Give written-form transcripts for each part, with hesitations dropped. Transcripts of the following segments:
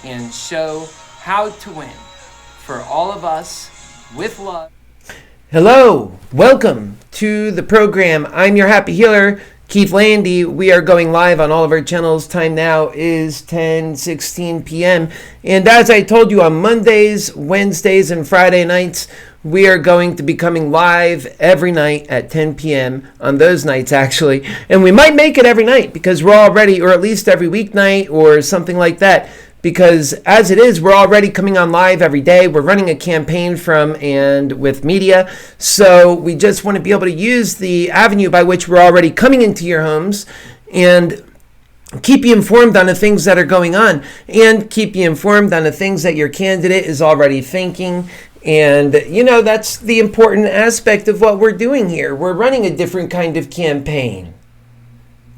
and show how to win for all of us with love. Hello, welcome to the program. I'm your Happy Healer, Keith Landi. We are going live on all of our channels. Time now is 10:16 p.m. And as I told you, on Mondays, Wednesdays, and Friday nights, we are going to be coming live every night at 10 p.m. on those nights, actually. And we might make it every night because we're already, or at least every weeknight or something like that. Because as it is, we're already coming on live every day. We're running a campaign from and with media. So we just want to be able to use the avenue by which we're already coming into your homes and keep you informed on the things that are going on and keep you informed on the things that your candidate is already thinking. And, you know, that's the important aspect of what we're doing here. We're running a different kind of campaign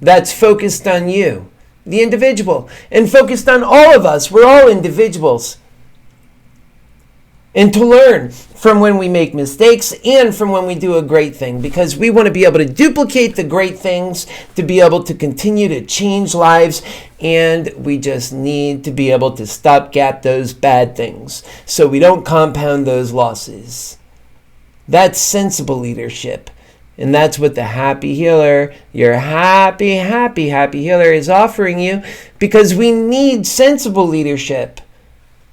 that's focused on you, the individual, and focused on all of us. We're all individuals. And to learn from when we make mistakes and from when we do a great thing, because we want to be able to duplicate the great things, to be able to continue to change lives, and we just need to be able to stopgap those bad things so we don't compound those losses. That's sensible leadership. And that's what the Happy Healer, your happy healer is offering you, because we need sensible leadership.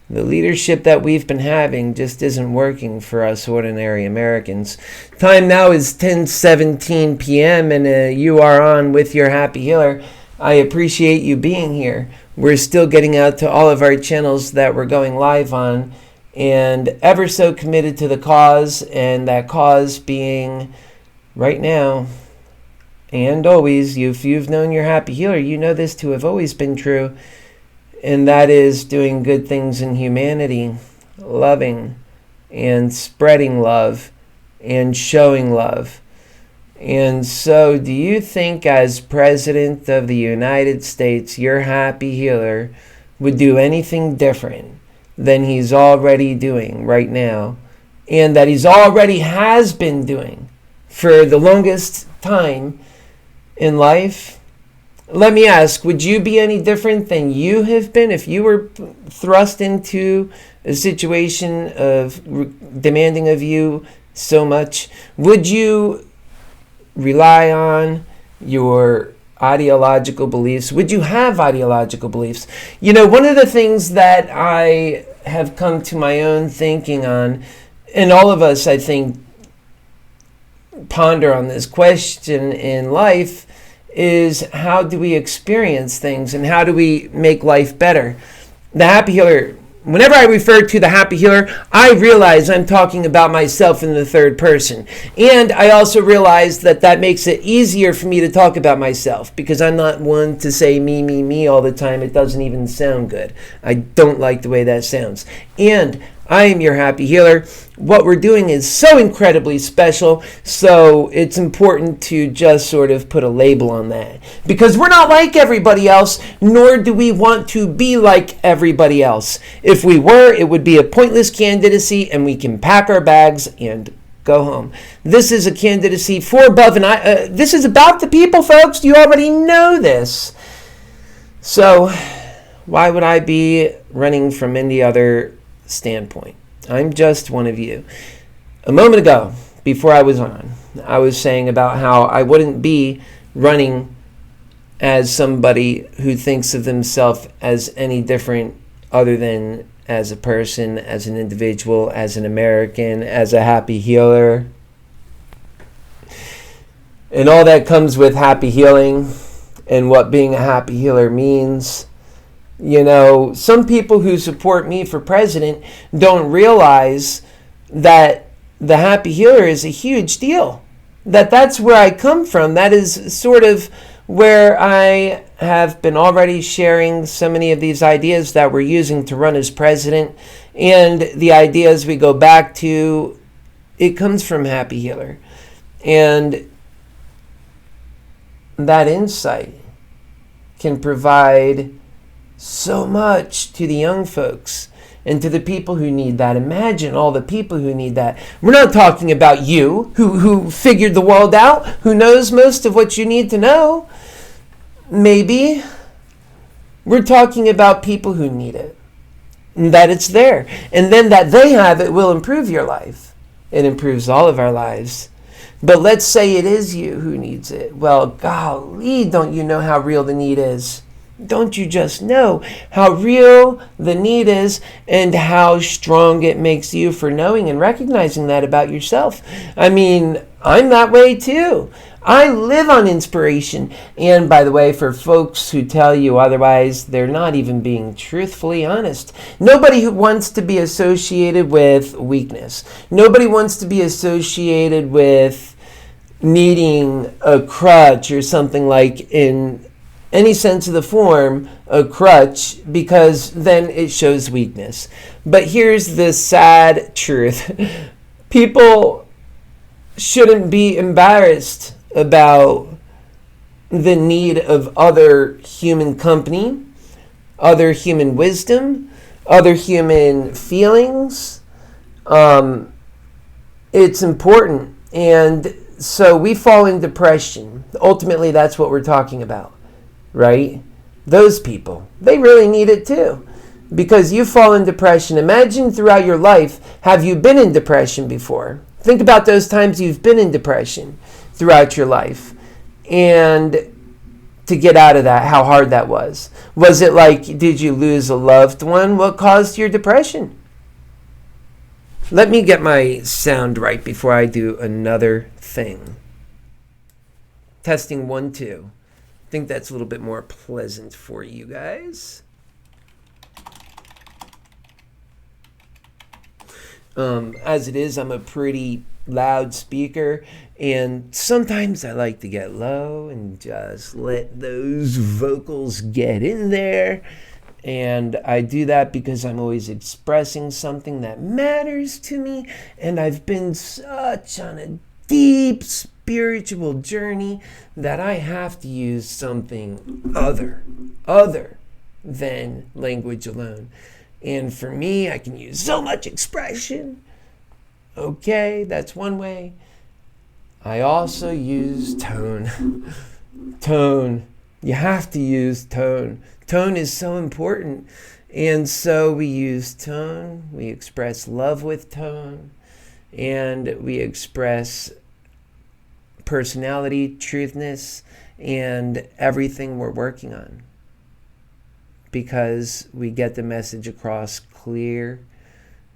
The leadership that we've been having just isn't working for us ordinary Americans. Time now is 10:17 p.m. and you are on with your Happy Healer. I appreciate you being here. We're still getting out to all of our channels that we're going live on, and ever so committed to the cause, and that cause being right now and always, if you've known your Happy Healer, you know this to have always been true, and that is doing good things in humanity, loving and spreading love and showing love. And so, do you think as President of the United States, your Happy Healer would do anything different than he's already doing right now, and that he's already has been doing for the longest time in life? Let me ask, would you be any different than you have been if you were thrust into a situation of demanding of you so much? Would you rely on your ideological beliefs? Would you have ideological beliefs? You know, one of the things that I have come to my own thinking on, and all of us, I think, ponder on this question in life, is how do we experience things and how do we make life better? The Happy Healer, whenever I refer to the Happy Healer, I realize I'm talking about myself in the third person. And I also realize that that makes it easier for me to talk about myself, because I'm not one to say me all the time. It doesn't even sound good. I don't like the way that sounds. And I am your Happy Healer. What we're doing is so incredibly special, so it's important to just sort of put a label on that. Because we're not like everybody else, nor do we want to be like everybody else. If we were, it would be a pointless candidacy, and we can pack our bags and go home. This is a candidacy for above, and this is about the people, folks. You already know this. So why would I be running from any other standpoint? I'm just one of you. A moment ago, before I was on, I was saying about how I wouldn't be running as somebody who thinks of themselves as any different other than as a person, as an individual, as an American, as a Happy Healer. And all that comes with happy healing and what being a Happy Healer means. You know, some people who support me for president don't realize that the Happy Healer is a huge deal. That's where I come from. That is sort of where I have been already sharing so many of these ideas that we're using to run as president. And the ideas we go back to, it comes from Happy Healer. And that insight can provide so much to the young folks and to the people who need that. Imagine all the people who need that. We're not talking about you, who figured the world out, who knows most of what you need to know. Maybe. We're talking about people who need it. that it's there. And then that they have it will improve your life. It improves all of our lives. But let's say it is you who needs it. Well, golly, don't you know how real the need is? Don't you just know how real the need is and how strong it makes you for knowing and recognizing that about yourself? I mean, I'm that way too. I live on inspiration. And by the way, for folks who tell you otherwise, they're not even being truthfully honest. Nobody who wants to be associated with weakness. Nobody wants to be associated with needing a crutch or something like in any sense of the form, a crutch, because then it shows weakness. But here's the sad truth. People shouldn't be embarrassed about the need of other human company, other human wisdom, other human feelings. It's important. And so we fall in depression. Ultimately, that's what we're talking about. Right? Those people, they really need it too. Because you fall in depression. Imagine throughout your life, have you been in depression before? Think about those times you've been in depression throughout your life. And to get out of that, how hard that was. Was it like, did you lose a loved one? What caused your depression? Let me get my sound right before I do another thing. Testing 1, 2. I think that's a little bit more pleasant for you guys. As it is, I'm a pretty loud speaker, and sometimes I like to get low and just let those vocals get in there. And I do that because I'm always expressing something that matters to me, and I've been such on a deep spiritual journey that I have to use something other than language alone. And for me, I can use so much expression. Okay, that's one way. I also use tone. Tone. You have to use tone. Tone is so important. And so we use tone. We express love with tone. And we express personality, truthness, and everything we're working on. Because we get the message across clear,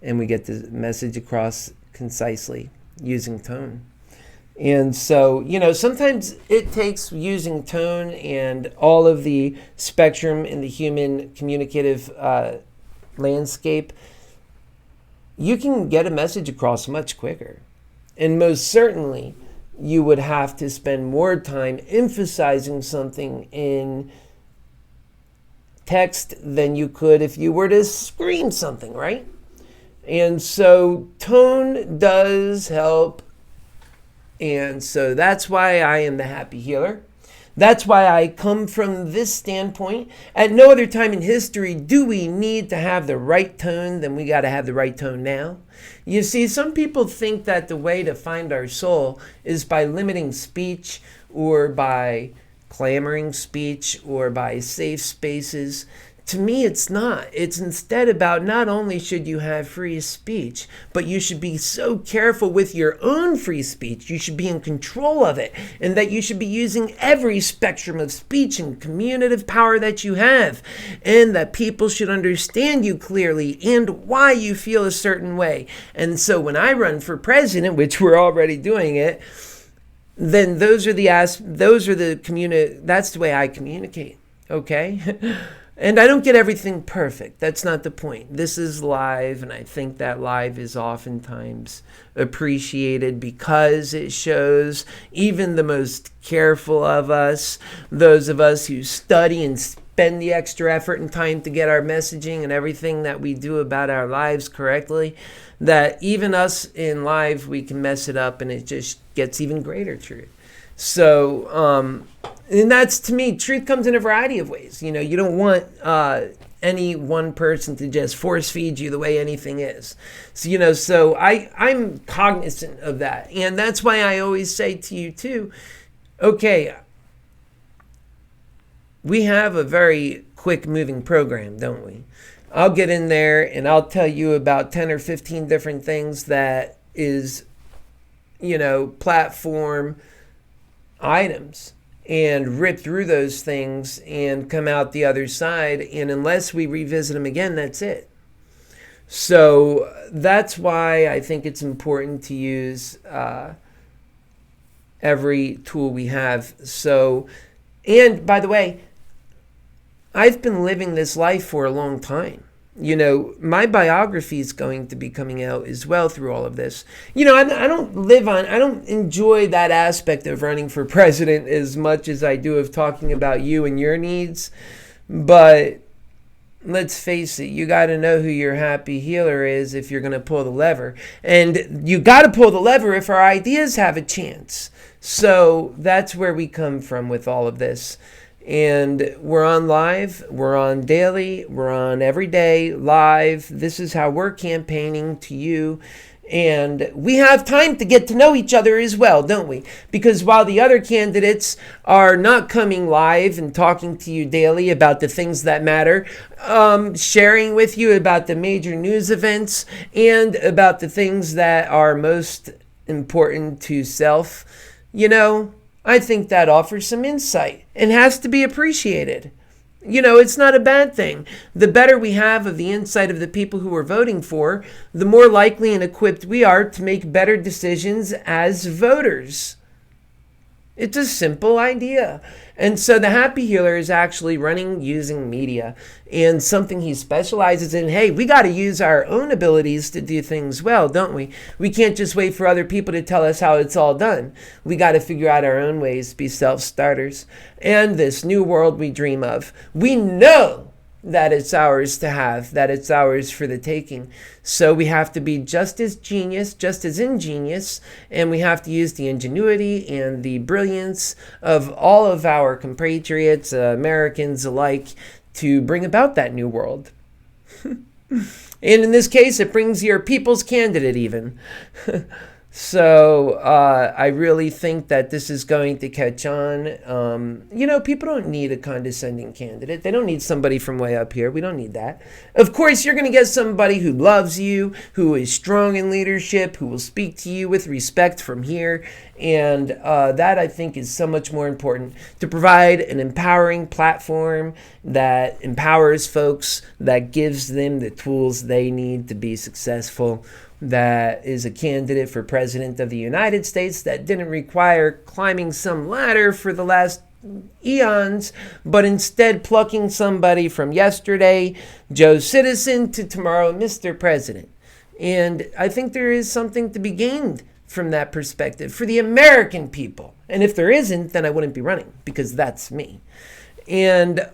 and we get the message across concisely using tone. And so, sometimes it takes using tone and all of the spectrum in the human communicative landscape. You can get a message across much quicker. And most certainly, you would have to spend more time emphasizing something in text than you could if you were to scream something, right? And so tone does help. And so that's why I am the Happy Healer. That's why I come from this standpoint. At no other time in history do we need to have the right tone than we got to have the right tone now. You see, some people think that the way to find our soul is by limiting speech or by clamoring speech or by safe spaces. To me, it's not. It's instead about not only should you have free speech, but you should be so careful with your own free speech. You should be in control of it, and that you should be using every spectrum of speech and communicative power that you have, and that people should understand you clearly and why you feel a certain way. And so when I run for president, which we're already doing it, then that's the way I communicate, okay? And I don't get everything perfect. That's not the point. This is live, and I think that live is oftentimes appreciated because it shows even the most careful of us, those of us who study and spend the extra effort and time to get our messaging and everything that we do about our lives correctly, that even us in live, we can mess it up and it just gets even greater truth. So, and that's, to me, truth comes in a variety of ways. You don't want any one person to just force feed you the way anything is. So, so I'm cognizant of that. And that's why I always say to you too, okay, we have a very quick moving program, don't we? I'll get in there and I'll tell you about 10 or 15 different things that is, platform items, and rip through those things and come out the other side. And unless we revisit them again, that's it. So that's why I think it's important to use every tool we have. So, and by the way, I've been living this life for a long time. My biography is going to be coming out as well through all of this. I don't enjoy that aspect of running for president as much as I do of talking about you and your needs. But let's face it, you got to know who your happy healer is if you're going to pull the lever. And you got to pull the lever if our ideas have a chance. So that's where we come from with all of this. And we're on live, we're on daily, we're on every day live. This is how we're campaigning to you. And we have time to get to know each other as well, don't we? Because while the other candidates are not coming live and talking to you daily about the things that matter, sharing with you about the major news events and about the things that are most important to self, I think that offers some insight and has to be appreciated. It's not a bad thing. The better we have of the insight of the people who we're voting for, the more likely and equipped we are to make better decisions as voters. It's a simple idea. And so the Happy Healer is actually running using media, and something he specializes in. Hey, we got to use our own abilities to do things well, don't we? We can't just wait for other people to tell us how it's all done. We got to figure out our own ways to be self-starters. And this new world we dream of, we know that it's ours to have, that it's ours for the taking. So we have to be just as genius, just as ingenious, and we have to use the ingenuity and the brilliance of all of our compatriots, Americans alike, to bring about that new world. And in this case, it brings your people's candidate even. So I really think that this is going to catch on. People don't need a condescending candidate. They don't need somebody from way up here. We don't need that. Of course, you're going to get somebody who loves you, who is strong in leadership, who will speak to you with respect from here. And that, I think, is so much more important, to provide an empowering platform that empowers folks, that gives them the tools they need to be successful, that is a candidate for president of the United States that didn't require climbing some ladder for the last eons, but instead plucking somebody from yesterday, Joe Citizen, to tomorrow, Mr. President. And I think there is something to be gained from that perspective for the American people. And if there isn't, then I wouldn't be running, because that's me. And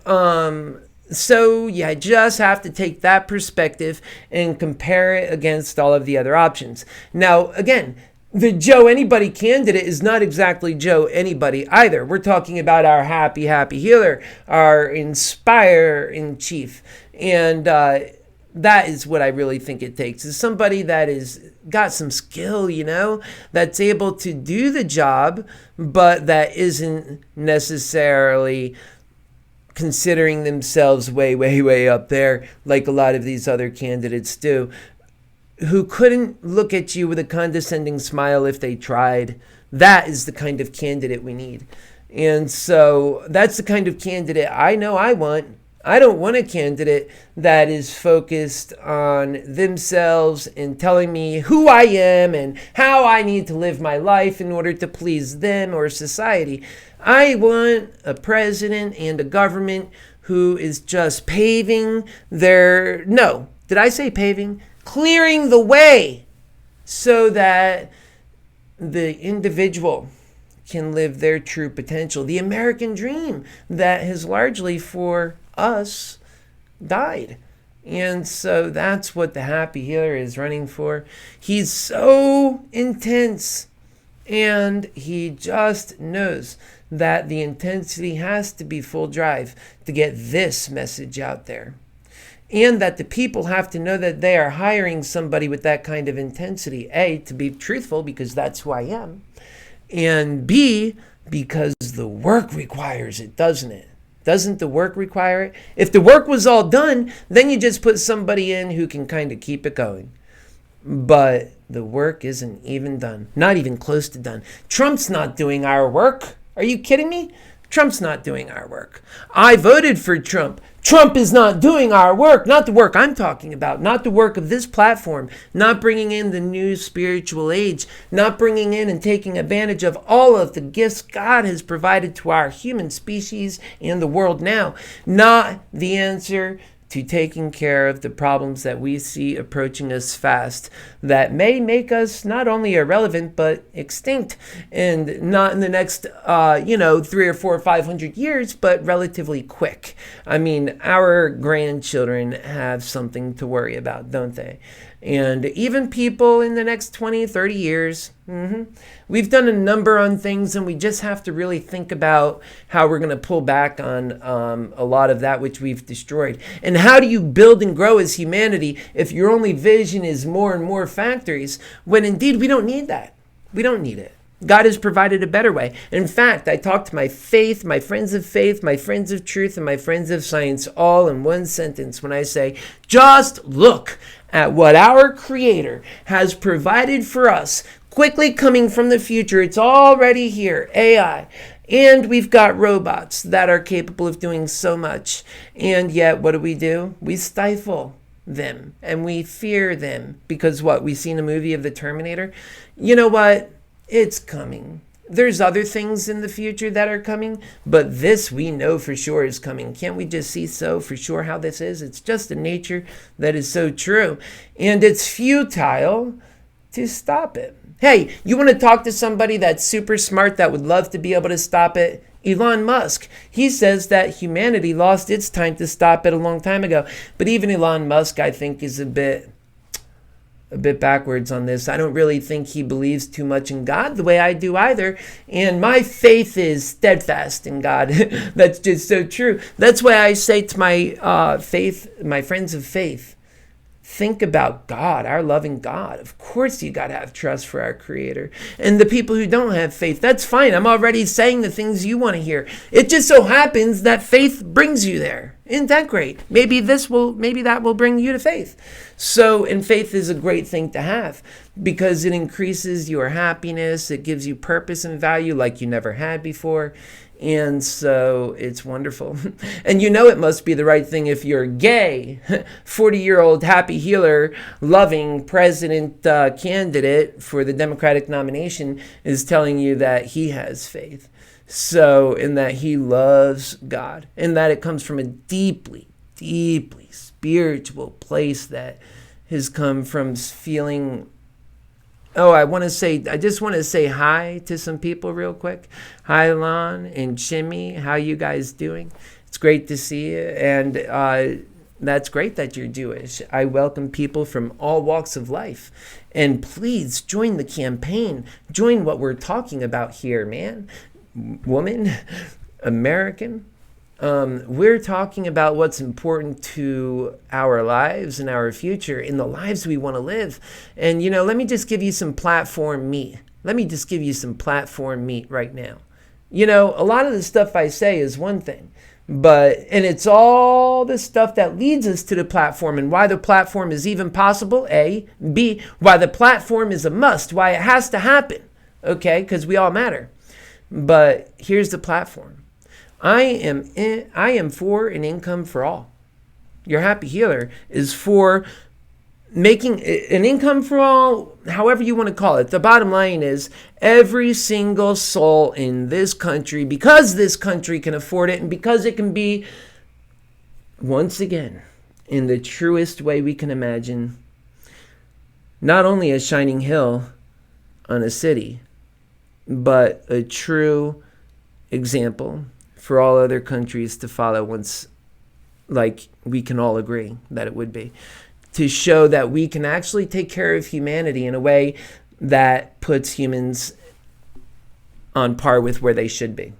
so you just have to take that perspective and compare it against all of the other options. Now, again, the Joe Anybody candidate is not exactly Joe Anybody either. We're talking about our happy healer, our inspire in chief. And that is what I really think it takes, is somebody that is got some skill, that's able to do the job, but that isn't necessarily considering themselves way up there like a lot of these other candidates do, who couldn't look at you with a condescending smile if they tried. That is the kind of candidate we need. And so that's the kind of candidate I know I want. I don't want a candidate that is focused on themselves and telling me who I am and how I need to live my life in order to please them or society. I want a president and a government who is just paving their, no, did I say paving? Clearing the way so that the individual can live their true potential. The American dream that has largely for us died. And so that's what the Happy Healer is running for. He's so intense, and he just knows that the intensity has to be full drive to get this message out there. And that the people have to know that they are hiring somebody with that kind of intensity. A, to be truthful, because that's who I am. And B, because the work requires it, doesn't it? Doesn't the work require it? If the work was all done, then you just put somebody in who can kind of keep it going. But the work isn't even done. Not even close to done. Trump's not doing our work. Are you kidding me? Trump's not doing our work. I voted for Trump. Trump is not doing our work. Not the work I'm talking about. Not the work of this platform. Not bringing in the new spiritual age. Not bringing in and taking advantage of all of the gifts God has provided to our human species and the world now. Not the answer to taking care of the problems that we see approaching us fast that may make us not only irrelevant but extinct, and not in the next 3 or 4 or 500 years, but relatively quick. I mean, our grandchildren have something to worry about, don't they? And even people in the next 20, 30 years, we've done a number on things, and we just have to really think about how we're going to pull back on a lot of that which we've destroyed. And how do you build and grow as humanity if your only vision is more and more factories, when indeed we don't need that. We don't need it. God has provided a better way. In fact, I talk to my faith, my friends of faith, my friends of truth, and my friends of science all in one sentence when I say, just look at what our Creator has provided for us, quickly coming from the future. It's already here, AI. And we've got robots that are capable of doing so much. And yet, what do? We stifle them and we fear them because what? We seen a movie of the Terminator. You know what? It's coming. There's other things in the future that are coming, but this we know for sure is coming. Can't we just see so for sure how this is? It's just a nature that is so true. And it's futile to stop it. Hey, you want to talk to somebody that's super smart that would love to be able to stop it? Elon Musk. He says that humanity lost its time to stop it a long time ago. But even Elon Musk, I think, is a bit backwards on this. I don't really think he believes too much in God the way I do either. And my faith is steadfast in God. That's just so true. That's why I say to my friends of faith, think about God, our loving God. Of course you got to have trust for our Creator. And the people who don't have faith, that's fine. I'm already saying the things you want to hear. It just so happens that faith brings you there. Isn't that great? Maybe that will bring you to faith. So, and faith is a great thing to have because it increases your happiness. It gives you purpose and value like you never had before. And so it's wonderful. And you know it must be the right thing if you're gay, 40-year-old HappyHealer, loving president candidate for the Democratic nomination is telling you that he has faith. So, in that he loves God, and that it comes from a deeply, deeply spiritual place that has come from feeling. Oh, I just want to say hi to some people real quick. Hi, Lon and Jimmy. How you guys doing? It's great to see you. And that's great that you're Jewish. I welcome people from all walks of life. And please join the campaign. Join what we're talking about here, man. Woman, American. We're talking about what's important to our lives and our future in the lives we want to live. And, let me just give you some platform meat. Let me just give you some platform meat right now. A lot of the stuff I say is one thing, and it's all the stuff that leads us to the platform and why the platform is even possible, A. B, why the platform is a must, why it has to happen, okay, because we all matter. But here's the platform. I am for an income for all. Your HappyHealer is for making an income for all, however you want to call it. The bottom line is every single soul in this country, because this country can afford it and because it can be, once again, in the truest way we can imagine, not only a shining hill on a city, but a true example for all other countries to follow once, like we can all agree that it would be, to show that we can actually take care of humanity in a way that puts humans on par with where they should be.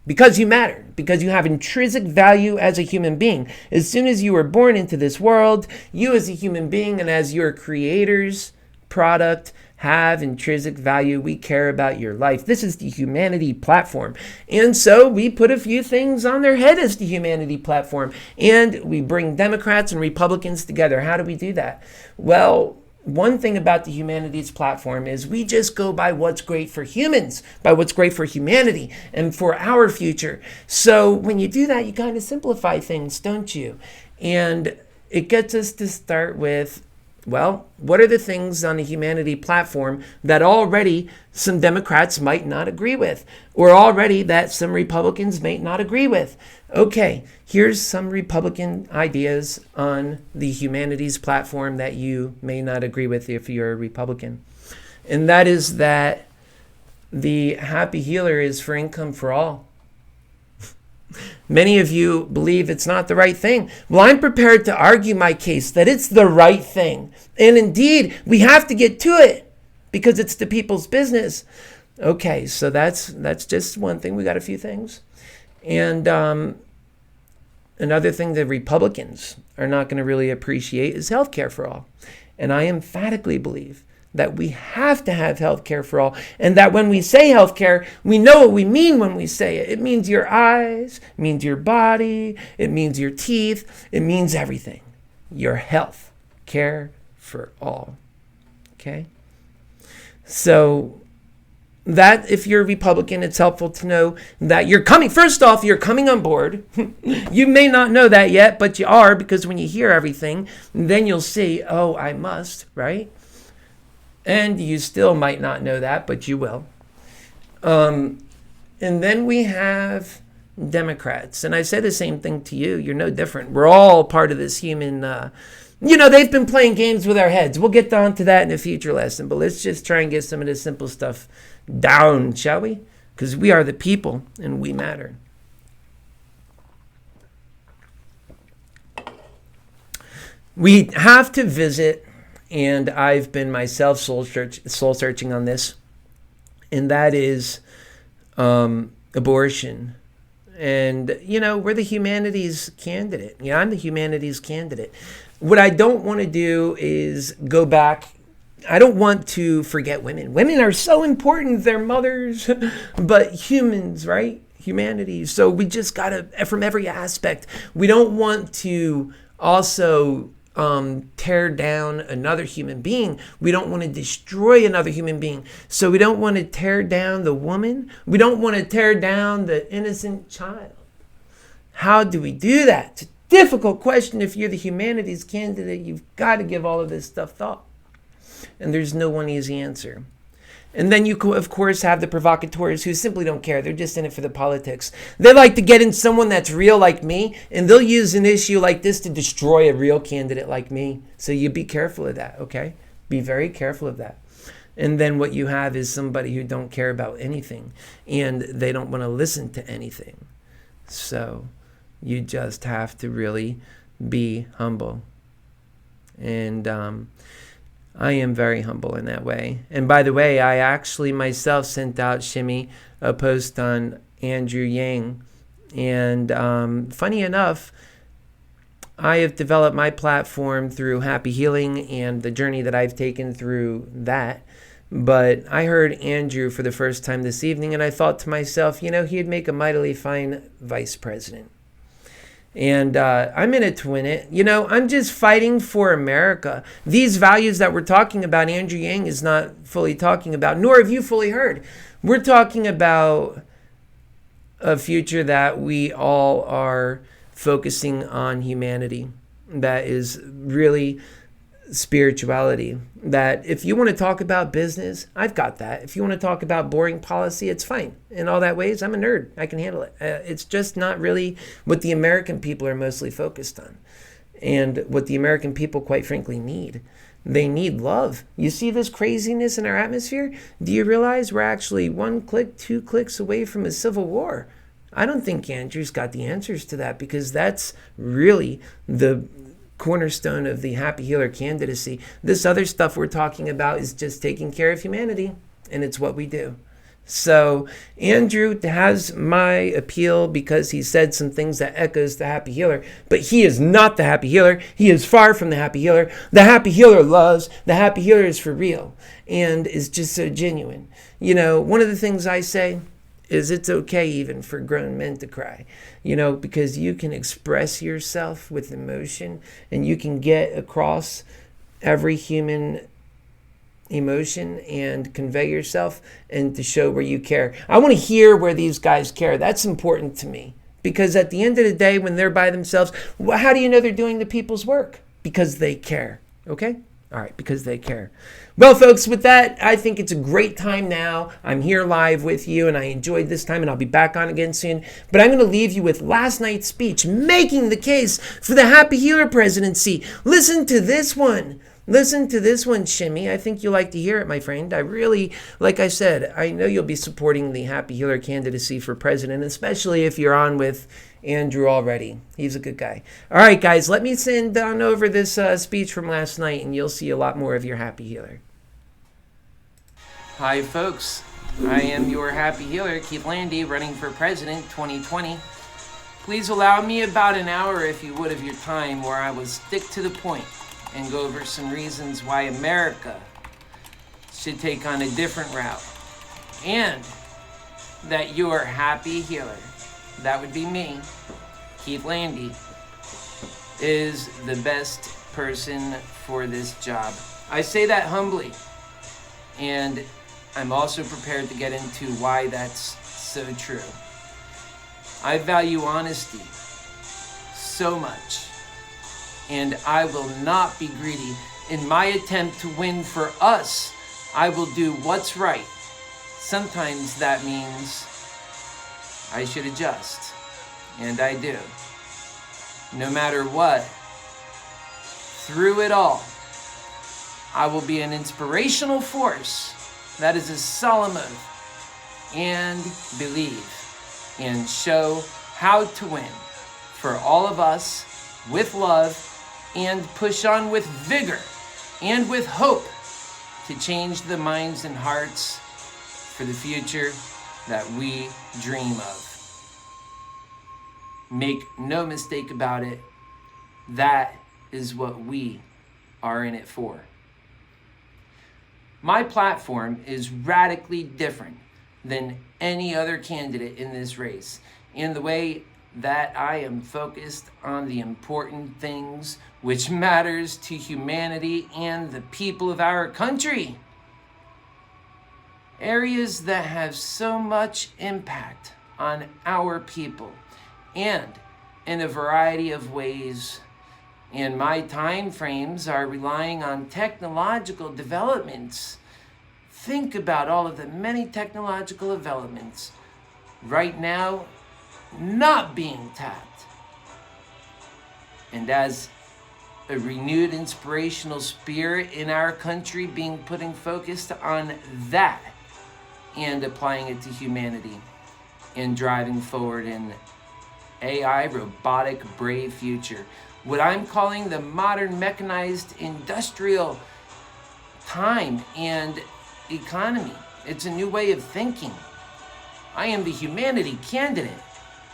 Because you matter, because you have intrinsic value as a human being. As soon as you were born into this world, you as a human being and as your Creator's product have intrinsic value. We care about your life. This is the Humanity platform. And so we put a few things on their head as the Humanity platform. And we bring Democrats and Republicans together. How do we do that? Well, one thing about the Humanities platform is we just go by what's great for humans, by what's great for humanity and for our future. So when you do that, you kind of simplify things, don't you? And it gets us to start with, well, what are the things on the Humanity platform that already some Democrats might not agree with, or already that some Republicans may not agree with? Okay, here's some Republican ideas on the Humanities platform that you may not agree with if you're a Republican. And that is that the HappyHealer is for income for all. Many of you believe it's not the right thing. Well, I'm prepared to argue my case that it's the right thing. And indeed, we have to get to it because it's the people's business. Okay, so that's just one thing. We got a few things. And another thing that Republicans are not going to really appreciate is health care for all. And I emphatically believe that we have to have health care for all, and that when we say health care, we know what we mean when we say it. It means your eyes, it means your body, it means your teeth, it means everything. Your health care for all. Okay? So that if you're a Republican, it's helpful to know that you're coming. First off, you're coming on board. You may not know that yet, but you are, because when you hear everything, then you'll see, oh, I must, right? And you still might not know that, but you will. And then we have Democrats. And I say the same thing to you. You're no different. We're all part of this human, they've been playing games with our heads. We'll get down to that in a future lesson. But let's just try and get some of this simple stuff down, shall we? Because we are the people and we matter. We have to visit, and I've been myself soul searching on this, and that is abortion. And, we're the humanities candidate. Yeah, I'm the humanities candidate. What I don't want to do is go back. I don't want to forget women. Women are so important. They're mothers, but humans, right? Humanities. So we just got to, from every aspect, we don't want to also tear down another human being. We don't want to destroy another human being. So we don't want to tear down the woman. We don't want to tear down the innocent child. How do we do that? It's a difficult question. If you're the humanities candidate, you've got to give all of this stuff thought. And there's no one easy answer. And then you, of course, have the provocateurs who simply don't care. They're just in it for the politics. They like to get in someone that's real like me, and they'll use an issue like this to destroy a real candidate like me. So you be careful of that, okay? Be very careful of that. And then what you have is somebody who don't care about anything, and they don't want to listen to anything. So you just have to really be humble. And I am very humble in that way. And by the way, I actually myself sent out Shimmy a post on Andrew Yang. And funny enough, I have developed my platform through Happy Healing and the journey that I've taken through that. But I heard Andrew for the first time this evening, and I thought to myself, he'd make a mightily fine vice president. And I'm in it to win it. I'm just fighting for America. These values that we're talking about, Andrew Yang is not fully talking about, nor have you fully heard. We're talking about a future that we all are focusing on humanity. That is really spirituality. That if you want to talk about business, I've got that. If you want to talk about boring policy, it's fine. In all that ways, I'm a nerd. I can handle it. It's just not really what the American people are mostly focused on. And what the American people, quite frankly, need. They need love. You see this craziness in our atmosphere? Do you realize we're actually 1 click, 2 clicks away from a civil war? I don't think Andrew's got the answers to that, because that's really the cornerstone of the Happy Healer candidacy. This other stuff we're talking about is just taking care of humanity, and it's what we do. So Andrew has my appeal because he said some things that echoes the Happy Healer, but he is not the Happy Healer. He is far from the Happy Healer. The Happy Healer loves. The Happy Healer is for real and is just so genuine. You know, one of the things I say is it's okay even for grown men to cry, you know, because you can express yourself with emotion and you can get across every human emotion and convey yourself and to show where you care. I want to hear where these guys care. That's important to me because at the end of the day, when they're by themselves, well, how do you know they're doing the people's work? Because they care. Okay? All right, because they care. Well, folks, with that, I think it's a great time now. I'm here live with you, and I enjoyed this time, and I'll be back on again soon. But I'm going to leave you with last night's speech, making the case for the Happy Healer presidency. Listen to this one. Listen to this one, Shimmy. I think you'll like to hear it, my friend. I really, like I said, I know you'll be supporting the Happy Healer candidacy for president, especially if you're on with Andrew already. He's a good guy. All right, guys, let me send on over this speech from last night, and you'll see a lot more of your Happy Healer. Hi, folks. I am your Happy Healer, Keith Landi, running for president 2020. Please allow me about an hour, if you would, of your time where I will stick to the point and go over some reasons why America should take on a different route. And that your Happy Healer, that would be me, Keith Landi, is the best person for this job. I say that humbly, and I'm also prepared to get into why that's so true. I value honesty so much, and I will not be greedy. In my attempt to win for us, I will do what's right. Sometimes that means I should adjust, and I do. No matter what, through it all, I will be an inspirational force. That is a solemn oath, and believe and show how to win for all of us with love, and push on with vigor and with hope to change the minds and hearts for the future that we dream of. Make no mistake about it, that is what we are in it for. My platform is radically different than any other candidate in this race, in the way that I am focused on the important things which matters to humanity and the people of our country. Areas that have so much impact on our people, and in a variety of ways. And my time frames are relying on technological developments. Think about all of the many technological developments right now not being tapped. And as a renewed inspirational spirit in our country being putting focus on that and applying it to humanity and driving forward in AI, robotic, brave future. What I'm calling the modern mechanized industrial time and economy. It's a new way of thinking. I am the humanity candidate,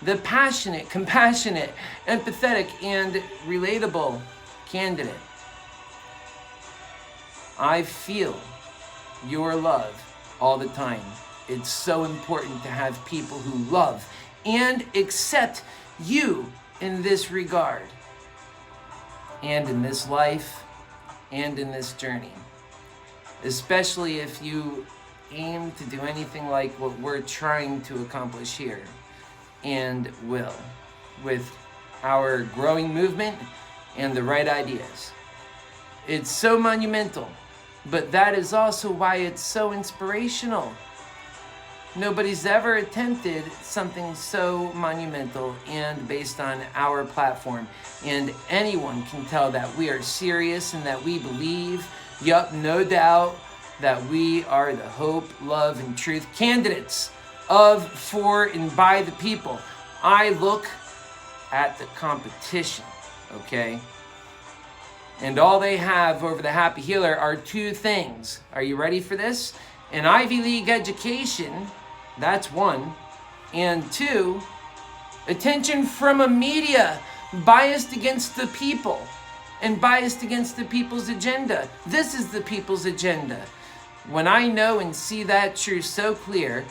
the passionate, compassionate, empathetic, and relatable candidate. I feel your love all the time. It's so important to have people who love and accept you in this regard, and in this life, and in this journey. Especially if you aim to do anything like what we're trying to accomplish here, and will, with our growing movement and the right ideas. It's so monumental, but that is also why it's so inspirational. Nobody's ever attempted something so monumental and based on our platform. And anyone can tell that we are serious and that we believe, yup, no doubt, that we are the hope, love, and truth candidates of, for, and by the people. I look at the competition, okay? And all they have over the Happy Healer are two things. Are you ready for this? An Ivy League education That's one. And two, attention from a media biased against the people and biased against the people's agenda. This is the people's agenda. When I know and see that truth so clear,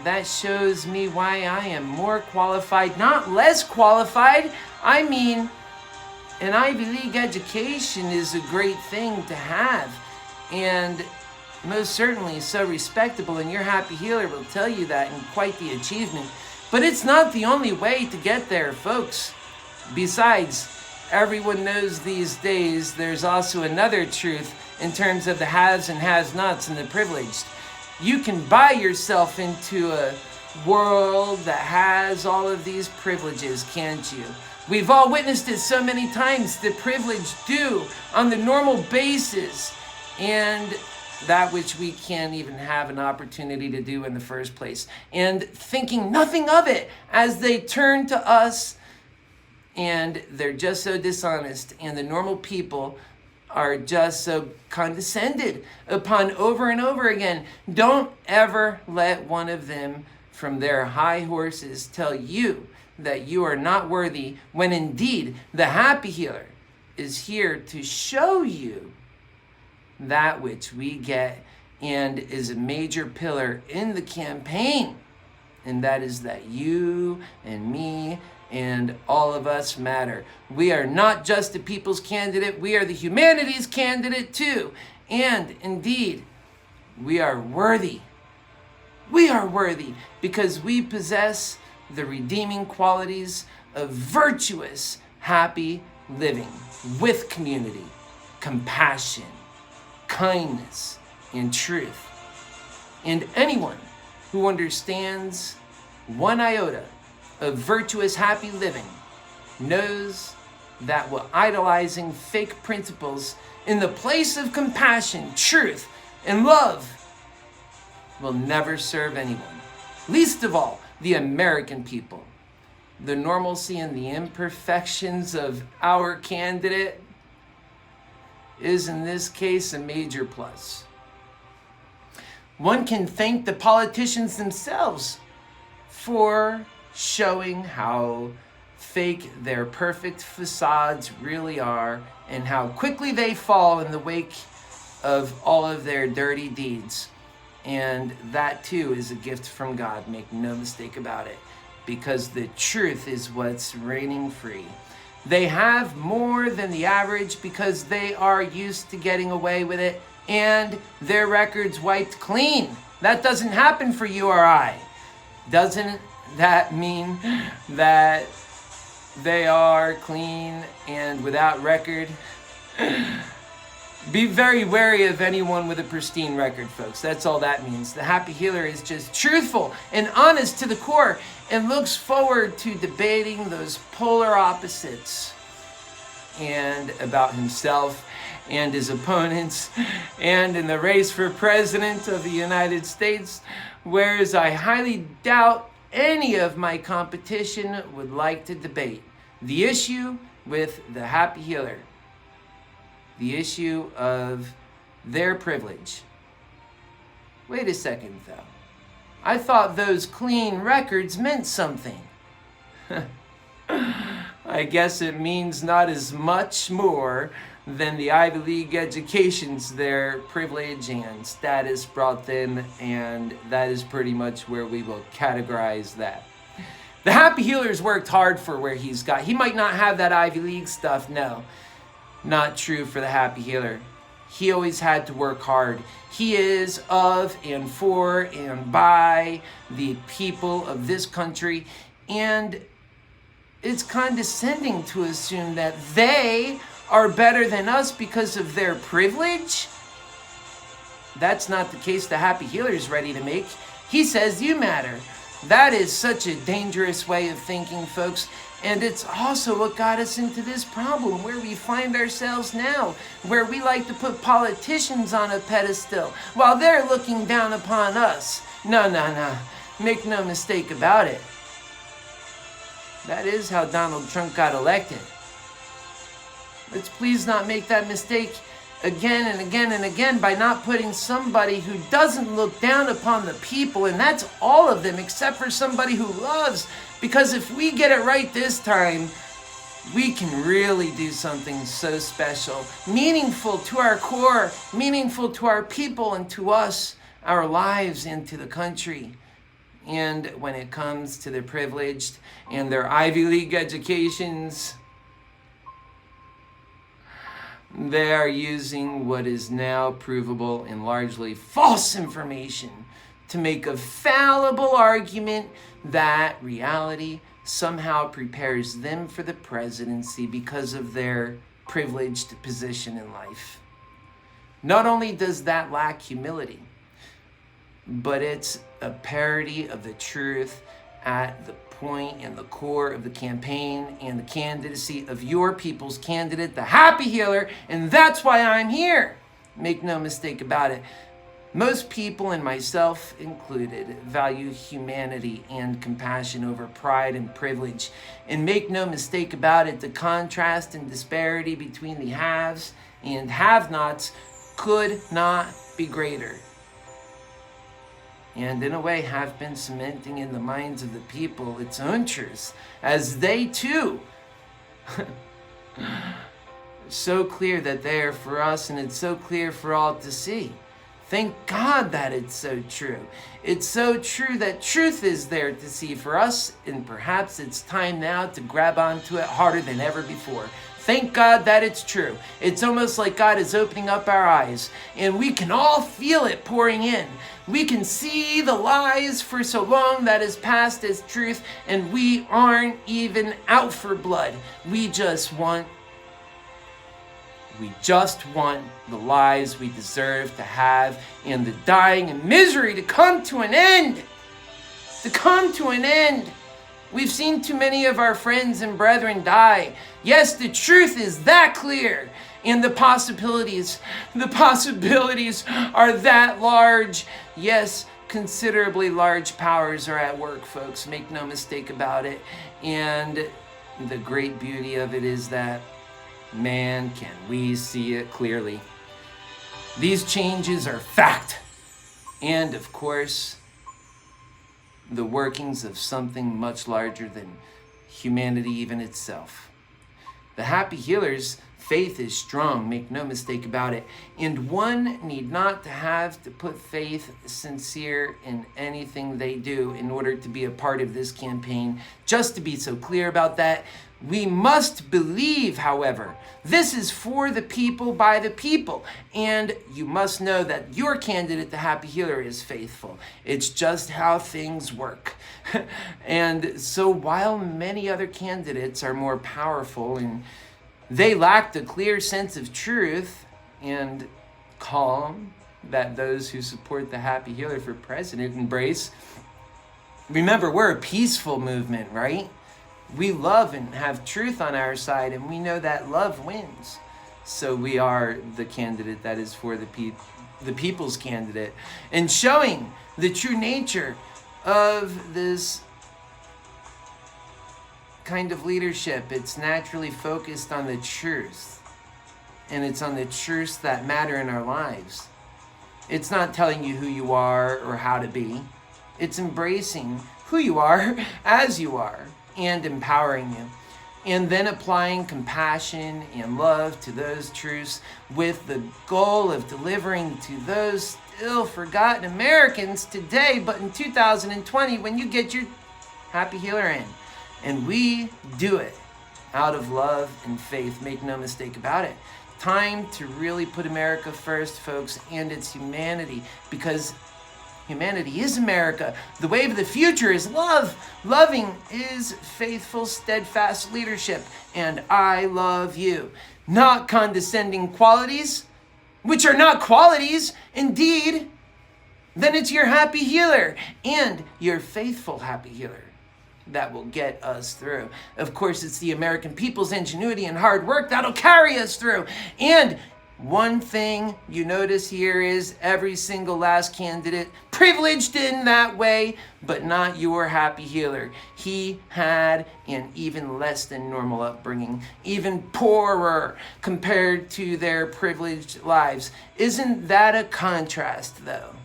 that shows me why I am more qualified, not less qualified. I mean, an Ivy League education is a great thing to have, and most certainly so respectable, and your Happy Healer will tell you that, and quite the achievement. But it's not the only way to get there, folks. Besides, everyone knows these days there's also another truth in terms of the haves and has-nots and the privileged. You can buy yourself into a world that has all of these privileges, can't you? We've all witnessed it so many times, the privileged do on the normal basis, and that which we can't even have an opportunity to do in the first place, and thinking nothing of it as they turn to us, and they're just so dishonest, and the normal people are just so condescended upon over and over again. Don't ever let one of them from their high horses tell you that you are not worthy, when indeed the Happy Healer is here to show you that which we get and is a major pillar in the campaign. And that is that you and me and all of us matter. We are not just the people's candidate, we are the humanity's candidate too. And indeed, we are worthy. We are worthy because we possess the redeeming qualities of virtuous, happy living with community, compassion, kindness, and truth. And anyone who understands one iota of virtuous, happy living knows that while idolizing fake principles in the place of compassion, truth, and love will never serve anyone, least of all the American people. The normalcy and the imperfections of our candidate is in this case a major plus. One can thank the politicians themselves for showing how fake their perfect facades really are and how quickly they fall in the wake of all of their dirty deeds. And that too is a gift from God, make no mistake about it, because the truth is what's reigning free. They have more than the average because they are used to getting away with it and their records wiped clean. That doesn't happen for you or I. Doesn't that mean that they are clean and without record? Be very wary of anyone with a pristine record, folks. That's all that means. The Happy Healer is just truthful and honest to the core and looks forward to debating those polar opposites and about himself and his opponents and in the race for president of the United States, whereas I highly doubt any of my competition would like to debate the issue with the Happy Healer. The issue of their privilege. Wait a second, though. I thought those clean records meant something. I guess it means not as much more than the Ivy League educations their privilege and status brought them, and that is pretty much where we will categorize that. The Happy Healer's worked hard for where he's got. He might not have that Ivy League stuff, no. Not true for the Happy Healer. He always had to work hard. He is of and for and by the people of this country, and it's condescending to assume that they are better than us because of their privilege. That's not the case the Happy Healer is ready to make. He says you matter. That is such a dangerous way of thinking, folks. And it's also what got us into this problem where we find ourselves now, where we like to put politicians on a pedestal while they're looking down upon us. No. Make no mistake about it. That is how Donald Trump got elected. Let's please not make that mistake again and again and again by not putting somebody who doesn't look down upon the people, and that's all of them except for somebody who loves. Because if we get it right this time, we can really do something so special, meaningful to our core, meaningful to our people and to us, our lives, and to the country. And when it comes to the privileged and their Ivy League educations, they are using what is now provable and largely false information to make a fallible argument that reality somehow prepares them for the presidency because of their privileged position in life. Not only does that lack humility, but it's a parody of the truth at the point and the core of the campaign and the candidacy of your people's candidate, the Happy Healer, and that's why I'm here. Make no mistake about it. Most people, and myself included, value humanity and compassion over pride and privilege. And make no mistake about it, the contrast and disparity between the haves and have-nots could not be greater. And in a way have been cementing in the minds of the people its own truths, as they too so clear that they are for us, and it's so clear for all to see. Thank God that it's so true. It's so true that truth is there to see for us, and perhaps it's time now to grab onto it harder than ever before. Thank God that it's true. It's almost like God is opening up our eyes, and we can all feel it pouring in. We can see the lies for so long that is passed as truth, and we aren't even out for blood. We just want the lives we deserve to have, and the dying and misery to come to an end. To come to an end. We've seen too many of our friends and brethren die. Yes, the truth is that clear. And the possibilities are that large. Yes, considerably large powers are at work, folks. Make no mistake about it. And the great beauty of it is that, man, can we see it clearly. These changes are fact. And, of course, the workings of something much larger than humanity even itself. The Happy Healer's faith is strong, make no mistake about it. And one need not to have to put faith sincere in anything they do in order to be a part of this campaign. Just to be so clear about that, we must believe, however, this is for the people, by the people. And you must know that your candidate, the Happy Healer, is faithful. It's just how things work. And so while many other candidates are more powerful and they lack the clear sense of truth and calm that those who support the Happy Healer for president embrace, remember, we're a peaceful movement, right? We love and have truth on our side, and we know that love wins. So we are the candidate that is for the people's candidate, and showing the true nature of this kind of leadership. It's naturally focused on the truth, and it's on the truths that matter in our lives. It's not telling you who you are or how to be. It's embracing who you are as you are and empowering you, and then applying compassion and love to those truths with the goal of delivering to those still forgotten Americans today, but in 2020 when you get your Happy Healer in. And we do it out of love and faith, make no mistake about it. Time to really put America first, folks, and its humanity, because humanity is America. The wave of the future is love. Loving is faithful, steadfast leadership. And I love you. Not condescending qualities, which are not qualities. Indeed, then it's your Happy Healer and your faithful Happy Healer that will get us through. Of course, it's the American people's ingenuity and hard work that'll carry us through. And One thing you notice here is every single last candidate privileged in that way, but not your happy healer. He had an even less than normal upbringing, even poorer compared to their privileged lives. Isn't that a contrast, though?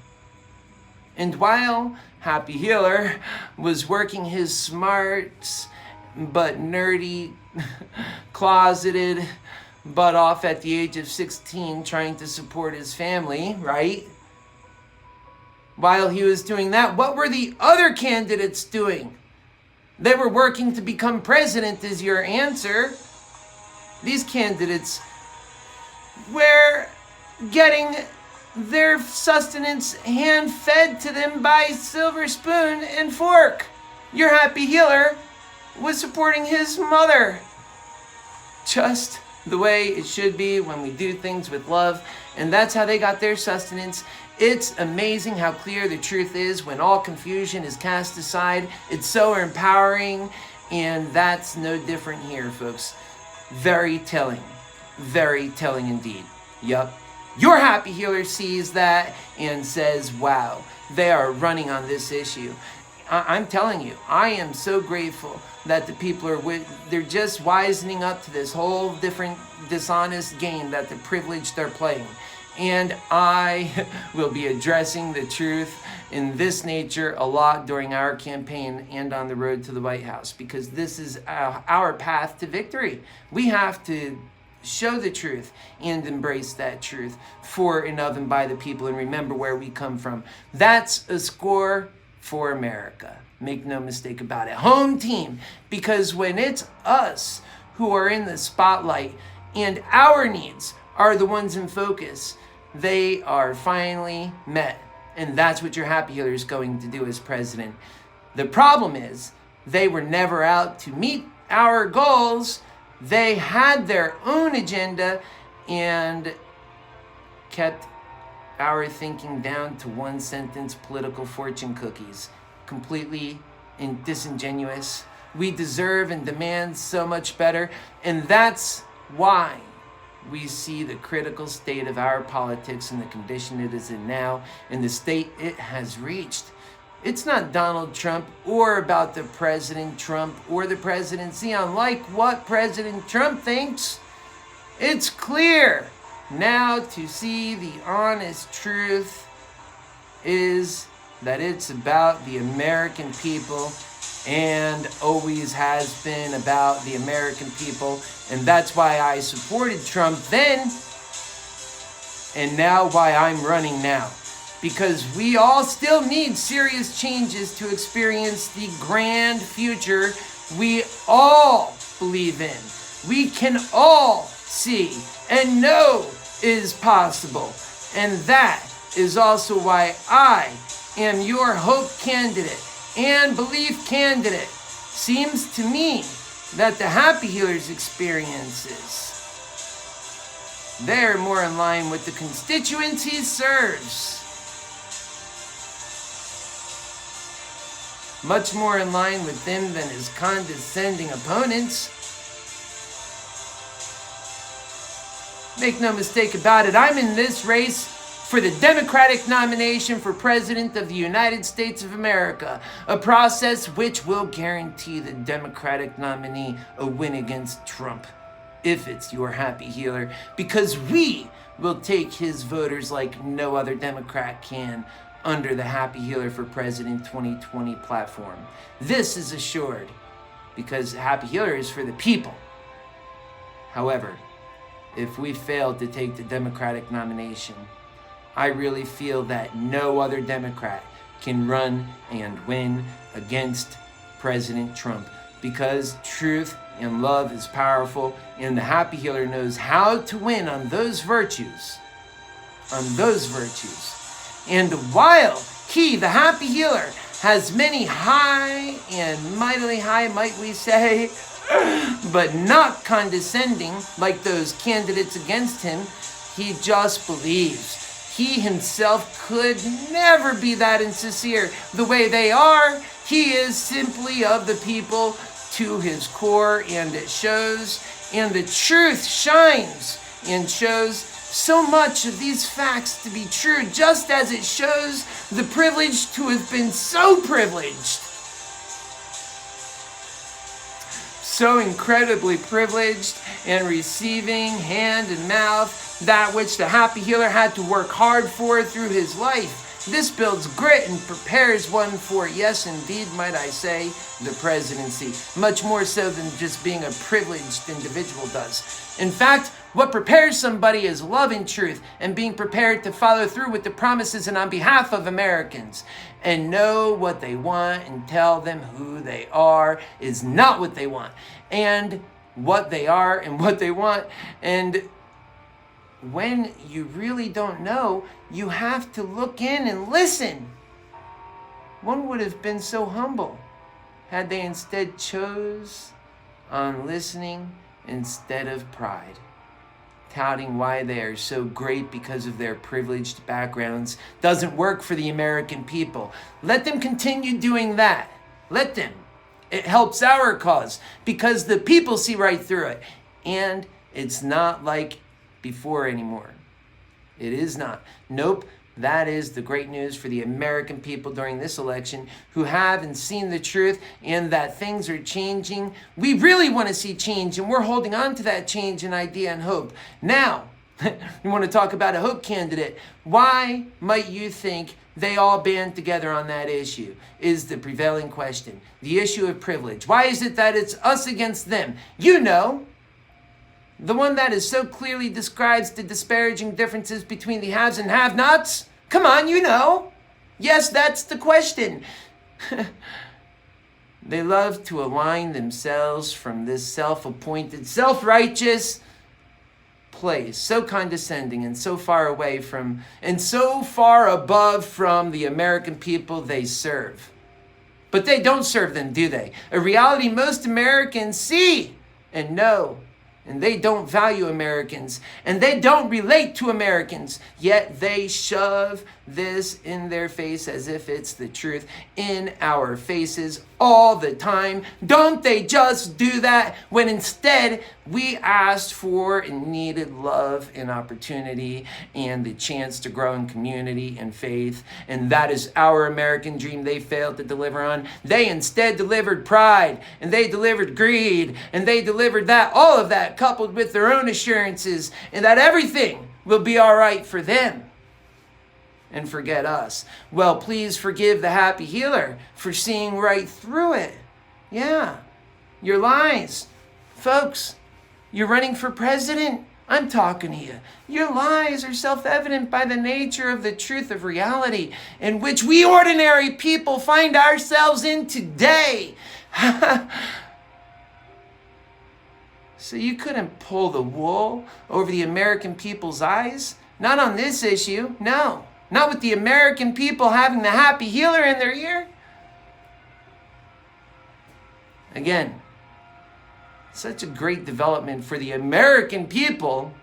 And while Happy Healer was working his smart but nerdy, closeted butt off at the age of 16 trying to support his family, right? While he was doing that, what were the other candidates doing? They were working to become president, is your answer. These candidates were getting their sustenance hand-fed to them by silver spoon and fork. Your happy healer was supporting his mother. Just the way it should be when we do things with love, and that's how they got their sustenance. It's amazing how clear the truth is when all confusion is cast aside. It's so empowering, and that's no different here, folks. Very telling indeed. Yup. Your happy healer sees that and says, wow, they are running on this issue. I'm telling you, I am so grateful that the people they're just wisening up to this whole different dishonest game that the privileged are playing. And I will be addressing the truth in this nature a lot during our campaign and on the road to the White House, because this is our path to victory. We have to show the truth and embrace that truth for and of and by the people, and remember where we come from. That's a score for America. Make no mistake about it. Home team, because when it's us who are in the spotlight and our needs are the ones in focus, they are finally met. And that's what your happy healer is going to do as president. The problem is they were never out to meet our goals. They had their own agenda and kept our thinking down to one sentence political fortune cookies. Completely disingenuous. We deserve and demand so much better, and that's why we see the critical state of our politics and the condition it is in now and the state it has reached. It's not Donald Trump or about the President Trump or the presidency, unlike what President Trump thinks. It's clear now to see the honest truth is that it's about the American people and always has been about the American people. And that's why I supported Trump then, and now why I'm running now. Because we all still need serious changes to experience the grand future we all believe in. We can all see and know is possible. And that is also why I am your hope candidate and belief candidate. Seems to me that the happy healer's experiences, they're more in line with the constituents he serves. Much more in line with them than his condescending opponents. Make no mistake about it, I'm in this race for the Democratic nomination for President of the United States of America, a process which will guarantee the Democratic nominee a win against Trump, if it's your happy healer, because we will take his voters like no other Democrat can under the Happy Healer for President 2020 platform. This is assured because Happy Healer is for the people. However, if we fail to take the Democratic nomination, I really feel that no other Democrat can run and win against President Trump, because truth and love is powerful, and the Happy Healer knows how to win on those virtues. And while he, the Happy Healer, has many high and mightily high, might we say, but not condescending like those candidates against him, he just believes. He himself could never be that insincere the way they are. He is simply of the people to his core, and it shows, and the truth shines and shows. so much of these facts to be true, just as it shows the privileged to have been so privileged. So incredibly privileged and receiving hand and mouth that which the Happy Healer had to work hard for through his life. This builds grit and prepares one for, yes, indeed, might I say, the presidency. Much more so than just being a privileged individual does. In fact, what prepares somebody is love and truth and being prepared to follow through with the promises and on behalf of Americans and know what they want and tell them who they are is not what they want, and what they are and what they want. And when you really don't know, you have to look in and listen. One would have been so humble had they instead chose on listening instead of pride, touting why they are so great because of their privileged backgrounds doesn't work for the American people. Let them continue doing that. Let them. It helps our cause because the people see right through it. And it's not like before anymore. It is not. Nope. That is the great news for the American people during this election who haven't seen the truth and that things are changing. We really want to see change, and we're holding on to that change and idea and hope. Now, you want to talk about a hope candidate. Why might you think they all band together on that issue is the prevailing question. The issue of privilege. Why is it that it's us against them? You know. The one that is so clearly describes the disparaging differences between the haves and have-nots? Come on, you know. Yes, that's the question. They love to align themselves from this self-appointed, self-righteous place, so condescending and so far away from, and so far above from the American people they serve. But they don't serve them, do they? A reality most Americans see and know. And they don't value Americans, and they don't relate to Americans, yet they shove this in their face as if it's the truth in our faces all the time. Don't they just do that when instead we asked for and needed love and opportunity and the chance to grow in community and faith, and that is our American dream they failed to deliver on. They instead delivered pride, and they delivered greed, and they delivered that, all of that coupled with their own assurances and that everything will be all right for them and forget us. Well, please forgive the Happy Healer for seeing right through it. Yeah, your lies. Folks, you're running for president. I'm talking to you. Your lies are self-evident by the nature of the truth of reality in which we ordinary people find ourselves in today. So you couldn't pull the wool over the American people's eyes? Not on this issue, no. Not with the American people having the Happy Healer in their ear. Again, such a great development for the American people,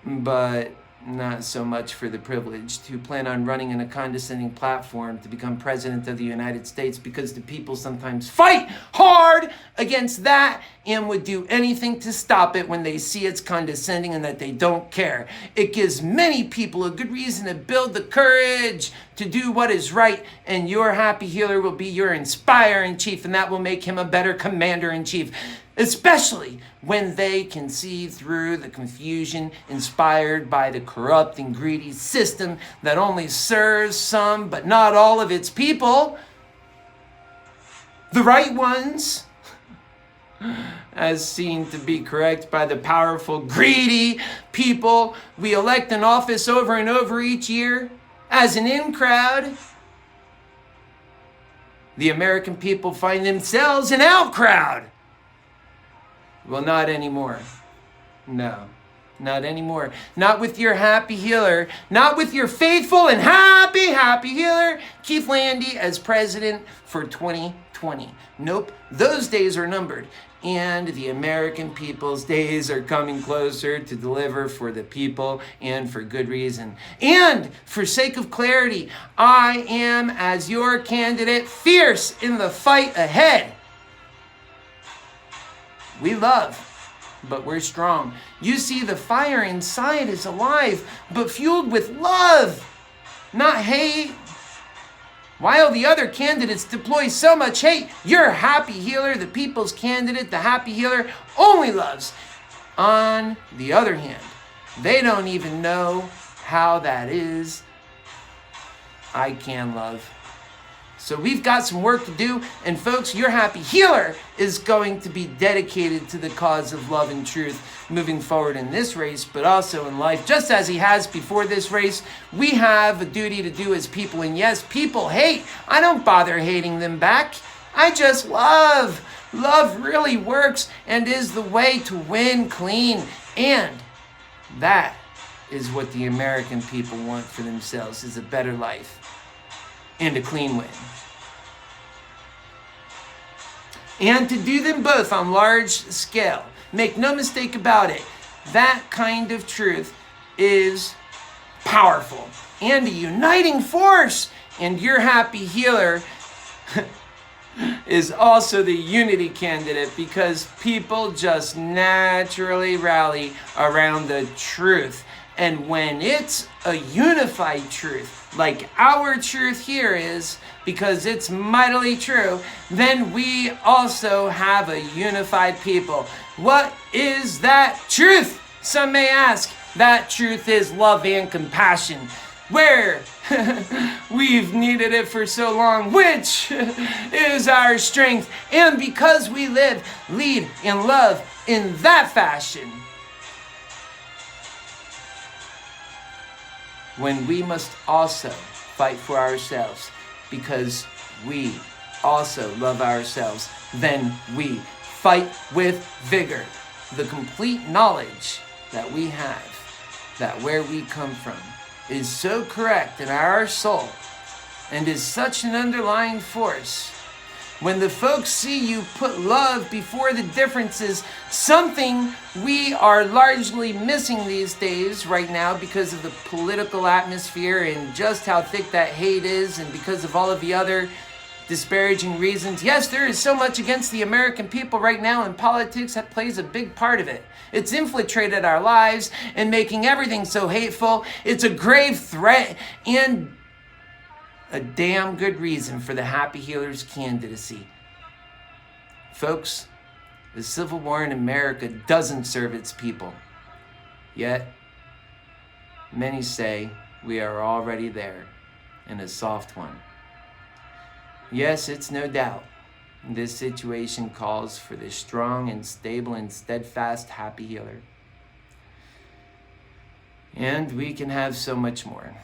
but not so much for the privileged who plan on running in a condescending platform to become president of the United States, because the people sometimes fight hard against that and would do anything to stop it when they see it's condescending and that they don't care. It gives many people a good reason to build the courage to do what is right, and your Happy Healer will be your inspirer-in-chief, and that will make him a better commander-in-chief. Especially when they can see through the confusion inspired by the corrupt and greedy system that only serves some but not all of its people. The right ones, as seen to be correct by the powerful, greedy people we elect in office over and over each year as an in crowd. The American people find themselves an out crowd. Well, not anymore. No, not anymore. Not with your Happy Healer. Not with your faithful and happy Healer, Keith Landi, as president for 2020. Nope, those days are numbered. And the American people's days are coming closer to deliver for the people, and for good reason. And for sake of clarity, I am, as your candidate, fierce in the fight ahead. We love but we're strong. You see, the fire inside is alive, but fueled with love, not hate. While the other candidates deploy so much hate, your Happy Healer, the people's candidate, the Happy Healer, only loves. On the other hand, they don't even know how that is. I can love. So we've got some work to do, and folks, your Happy Healer is going to be dedicated to the cause of love and truth moving forward in this race, but also in life, just as he has before this race. We have a duty to do as people, and yes, people hate. I don't bother hating them back. I just love. Love really works and is the way to win clean, and that is what the American people want for themselves, is a better life and a clean win. And to do them both on large scale. Make no mistake about it, that kind of truth is powerful and a uniting force. And your Happy Healer is also the unity candidate, because people just naturally rally around the truth. And when it's a unified truth, like our truth here is, because it's mightily true, then we also have a unified people. What is that truth? Some may ask. That truth is love and compassion, where we've needed it for so long, which is our strength. And because we live, lead, and love in that fashion, when we must also fight for ourselves, because we also love ourselves, then we fight with vigor. The complete knowledge that we have, that where we come from, is so correct in our soul and is such an underlying force. When the folks see you put love before the differences, something we are largely missing these days right now because of the political atmosphere and just how thick that hate is, and because of all of the other disparaging reasons. Yes, there is so much against the American people right now, and politics that plays a big part of it. It's infiltrated our lives and making everything so hateful. It's a grave threat and a damn good reason for the Happy Healer's candidacy. Folks, the Civil War in America doesn't serve its people. Yet, many say we are already there, in a soft one. Yes, it's no doubt. This situation calls for the strong and stable and steadfast Happy Healer. And we can have so much more.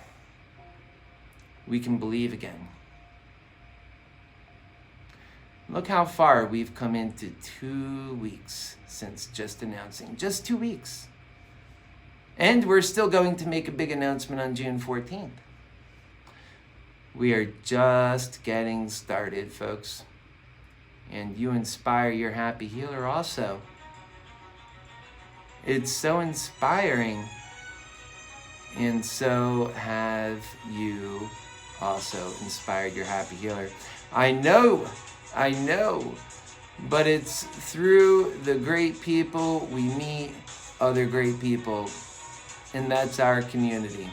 We can believe again. Look how far we've come into 2 weeks since just announcing. Just 2 weeks. And we're still going to make a big announcement on June 14th. We are just getting started, folks. And you inspire your Happy Healer also. It's so inspiring. And so have you also inspired your Happy Healer. I know, but it's through the great people we meet other great people, and that's our community.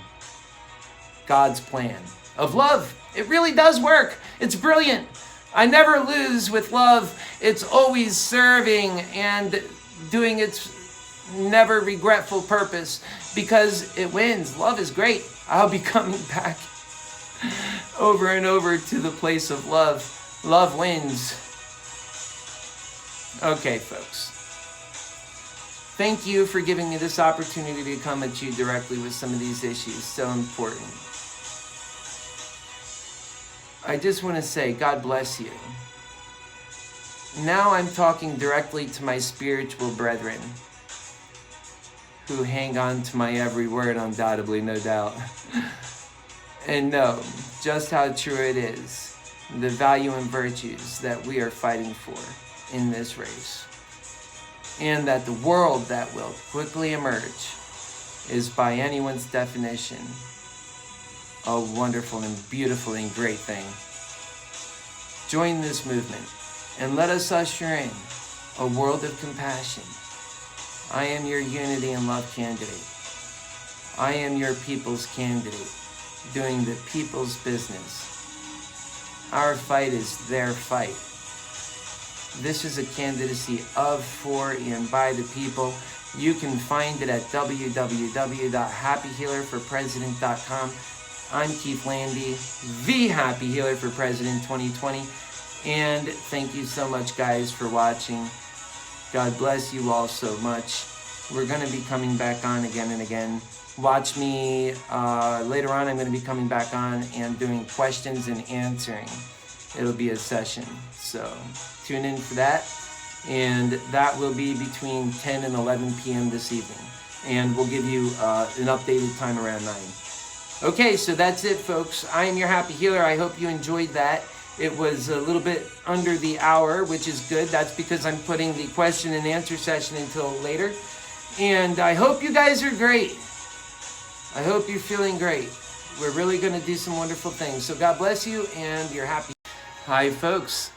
God's plan of love. It really does work. It's brilliant. I never lose with love. It's always serving and doing its never regretful purpose, because it wins. Love is great. I'll be coming back over and over to the place of love. Love wins. Okay, folks. Thank you for giving me this opportunity to come at you directly with some of these issues. So important. I just want to say, God bless you. Now I'm talking directly to my spiritual brethren, who hang on to my every word, undoubtedly, no doubt. And know just how true it is, the value and virtues that we are fighting for in this race. And that the world that will quickly emerge is, by anyone's definition, a wonderful and beautiful and great thing. Join this movement and let us usher in a world of compassion, I am your unity and love candidate. I am your people's candidate, doing the people's business. Our fight is their fight. This is a candidacy of, for, and by the people. You can find it at www.happyhealerforpresident.com. I'm Keith Landi, the Happy Healer for President 2020. And thank you so much, guys, for watching. God bless you all so much. We're going to be coming back on again and again. Watch me later on. I'm going to be coming back on and doing questions and answering. It'll be a session. So tune in for that. And that will be between 10 and 11 p.m. this evening. And we'll give you an updated time around 9. Okay, so that's it, folks. I am your Happy Healer. I hope you enjoyed that. It was a little bit under the hour, which is good. That's because I'm putting the question and answer session until later. And I hope you guys are great. I hope you're feeling great. We're really going to do some wonderful things. So God bless you, and you're happy. Hi, folks.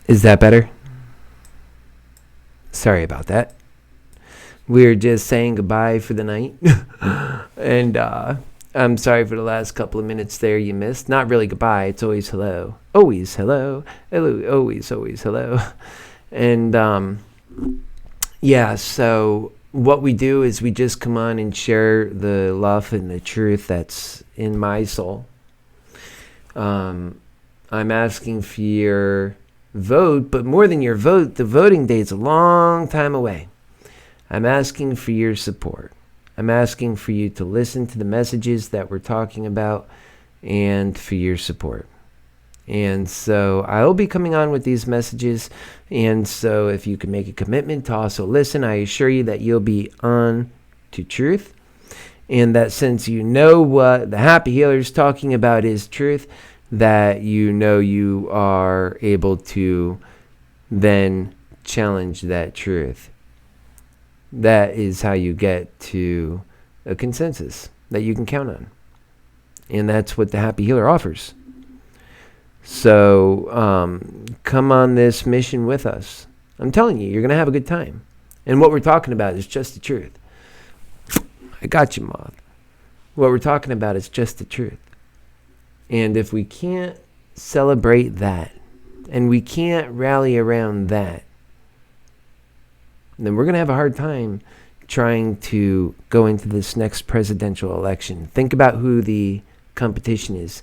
Is that better? Sorry about that. We're just saying goodbye for the night. And I'm sorry for the last couple of minutes there you missed. Not really goodbye. It's always hello. Always hello. Hello. Always hello. And yeah, so what we do is we just come on and share the love and the truth that's in my soul. I'm asking for your vote, but more than your vote, the voting date's a long time away. I'm asking for your support. I'm asking for you to listen to the messages that we're talking about and for your support. And so I will be coming on with these messages. And so if you can make a commitment to also listen, I assure you that you'll be on to truth. And that since you know what the Happy Healer is talking about is truth, that you know you are able to then challenge that truth. That is how you get to a consensus that you can count on. And that's what the Happy Healer offers. So come on this mission with us. I'm telling you, you're going to have a good time. And what we're talking about is just the truth. I got you, Moth. What we're talking about is just the truth. And if we can't celebrate that, and we can't rally around that, then we're going to have a hard time trying to go into this next presidential election. Think about who the competition is.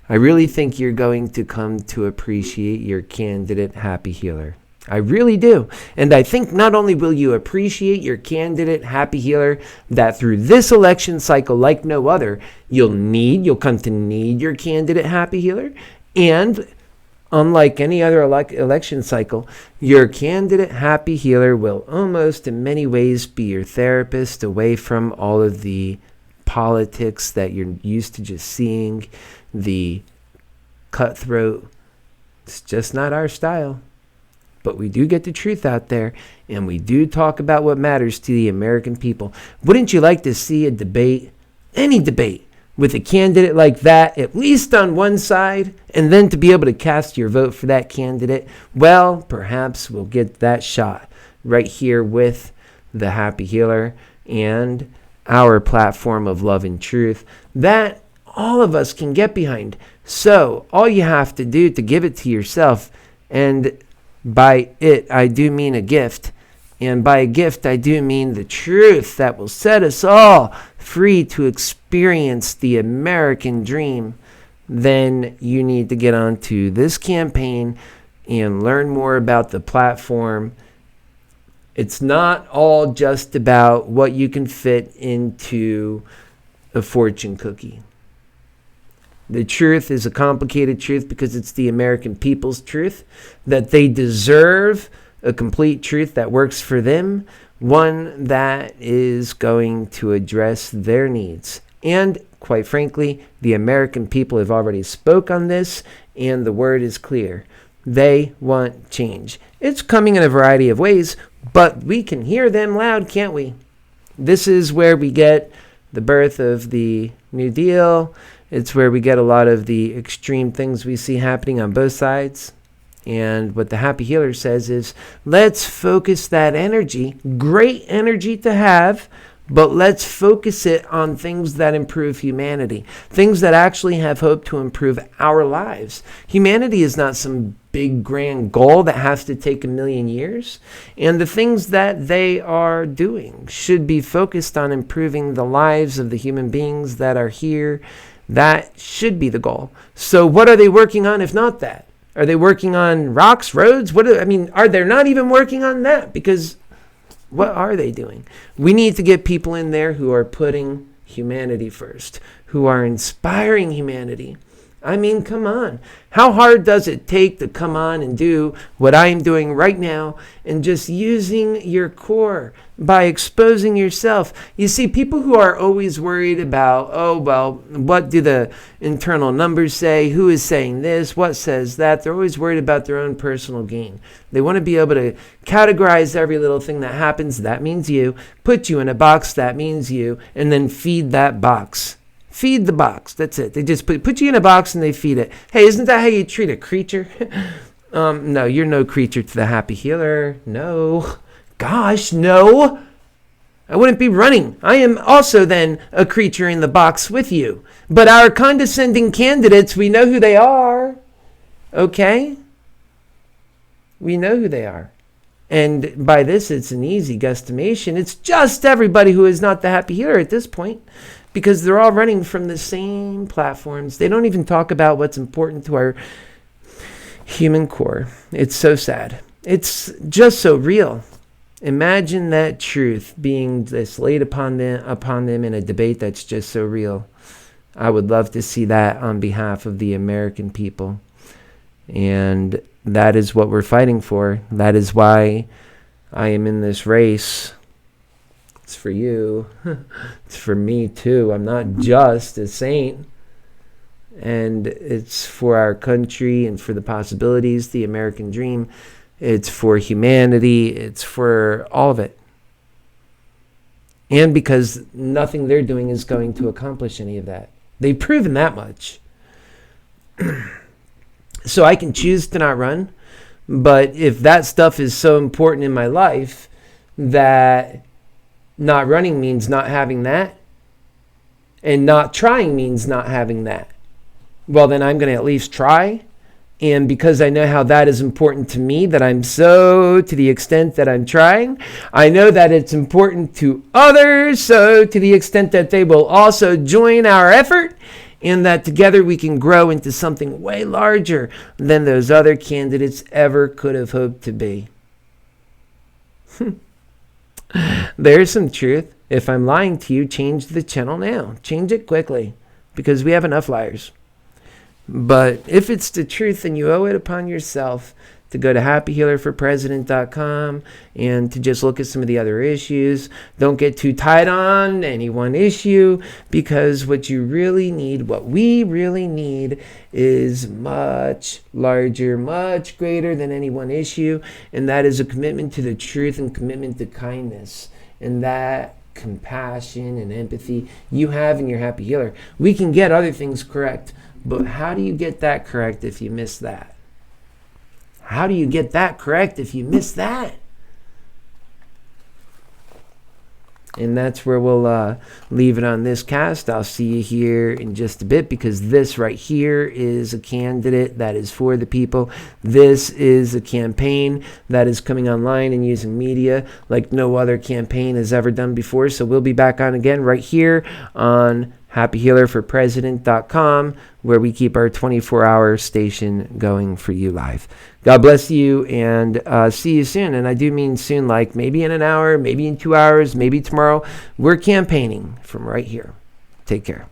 I really think you're going to come to appreciate your candidate, HappyHealer. I really do. And I think not only will you appreciate your candidate, HappyHealer, that through this election cycle like no other, you'll come to need your candidate, HappyHealer. And unlike any other election cycle, your candidate, HappyHealer, will almost in many ways be your therapist away from all of the politics that you're used to just seeing, the cutthroat. It's just not our style. But we do get the truth out there, and we do talk about what matters to the American people. Wouldn't you like to see a debate, any debate, with a candidate like that, at least on one side, and then to be able to cast your vote for that candidate? Well, perhaps we'll get that shot right here with the HappyHealer and our platform of love and truth that all of us can get behind. So all you have to do to give it to yourself, and by it, I do mean a gift. And by a gift, I do mean the truth that will set us all free to experience the American dream. Then you need to get onto this campaign and learn more about the platform. It's not all just about what you can fit into a fortune cookie. The truth is a complicated truth because it's the American people's truth, that they deserve a complete truth that works for them, one that is going to address their needs. And quite frankly, the American people have already spoke on this, and the word is clear. They want change. It's coming in a variety of ways, but we can hear them loud, can't we? This is where we get the birth of the New Deal. It's where we get a lot of the extreme things we see happening on both sides. And what the HappyHealer says is, let's focus that energy, great energy to have, but let's focus it on things that improve humanity, things that actually have hope to improve our lives. Humanity is not some big grand goal that has to take 1,000,000 years. And the things that they are doing should be focused on improving the lives of the human beings that are here. That should be the goal. So what are they working on if not that? Are they working on rocks, roads? Are they not even working on that? Because what are they doing? We need to get people in there who are putting humanity first, who are inspiring humanity. I mean, come on. How hard does it take to come on and do what I am doing right now and just using your core by exposing yourself? You see, people who are always worried about, what do the internal numbers say? Who is saying this? What says that? They're always worried about their own personal gain. They want to be able to categorize every little thing that happens. That means you. Put you in a box. That means you. And then feed that box. Feed the box. That's it. They just put you in a box and they feed it. Hey, isn't that how you treat a creature? No, you're no creature to the HappyHealer. No. Gosh, no. I wouldn't be running. I am also then a creature in the box with you. But our condescending candidates, we know who they are. Okay? We know who they are. And by this, it's an easy guesstimation. It's just everybody who is not the HappyHealer at this point, because they're all running from the same platforms. They don't even talk about what's important to our human core. It's so sad. It's just so real. Imagine that truth being just laid upon them in a debate that's just so real. I would love to see that on behalf of the American people. And that is what we're fighting for. That is why I am in this race. It's for you. It's for me too. I'm not just a saint. And it's for our country and for the possibilities, the American dream. It's for humanity. It's for all of it. And because nothing they're doing is going to accomplish any of that. They've proven that much. So I can choose to not run. But if that stuff is so important in my life that not running means not having that, and not trying means not having that, well, then I'm going to at least try. And because I know how that is important to me, that I'm so, to the extent that I'm trying, I know that it's important to others, so to the extent that they will also join our effort, and that together we can grow into something way larger than those other candidates ever could have hoped to be. There's some truth. If I'm lying to you, change the channel now. Change it quickly, because we have enough liars. But if it's the truth, then you owe it upon yourself to go to HappyHealerForPresident.com and to just look at some of the other issues. Don't get too tied on any one issue, because what you really need, what we really need, is much larger, much greater than any one issue, and that is a commitment to the truth and commitment to kindness. And that compassion and empathy you have in your Happy Healer. We can get other things correct, but how do you get that correct if you miss that? How do you get that correct if you miss that? And that's where we'll leave it on this cast. I'll see you here in just a bit, because this right here is a candidate that is for the people. This is a campaign that is coming online and using media like no other campaign has ever done before. So we'll be back on again right here on HappyHealerForPresident.com, where we keep our 24-hour station going for you live. God bless you, and see you soon. And I do mean soon, like maybe in an hour, maybe in 2 hours, maybe tomorrow. We're campaigning from right here. Take care.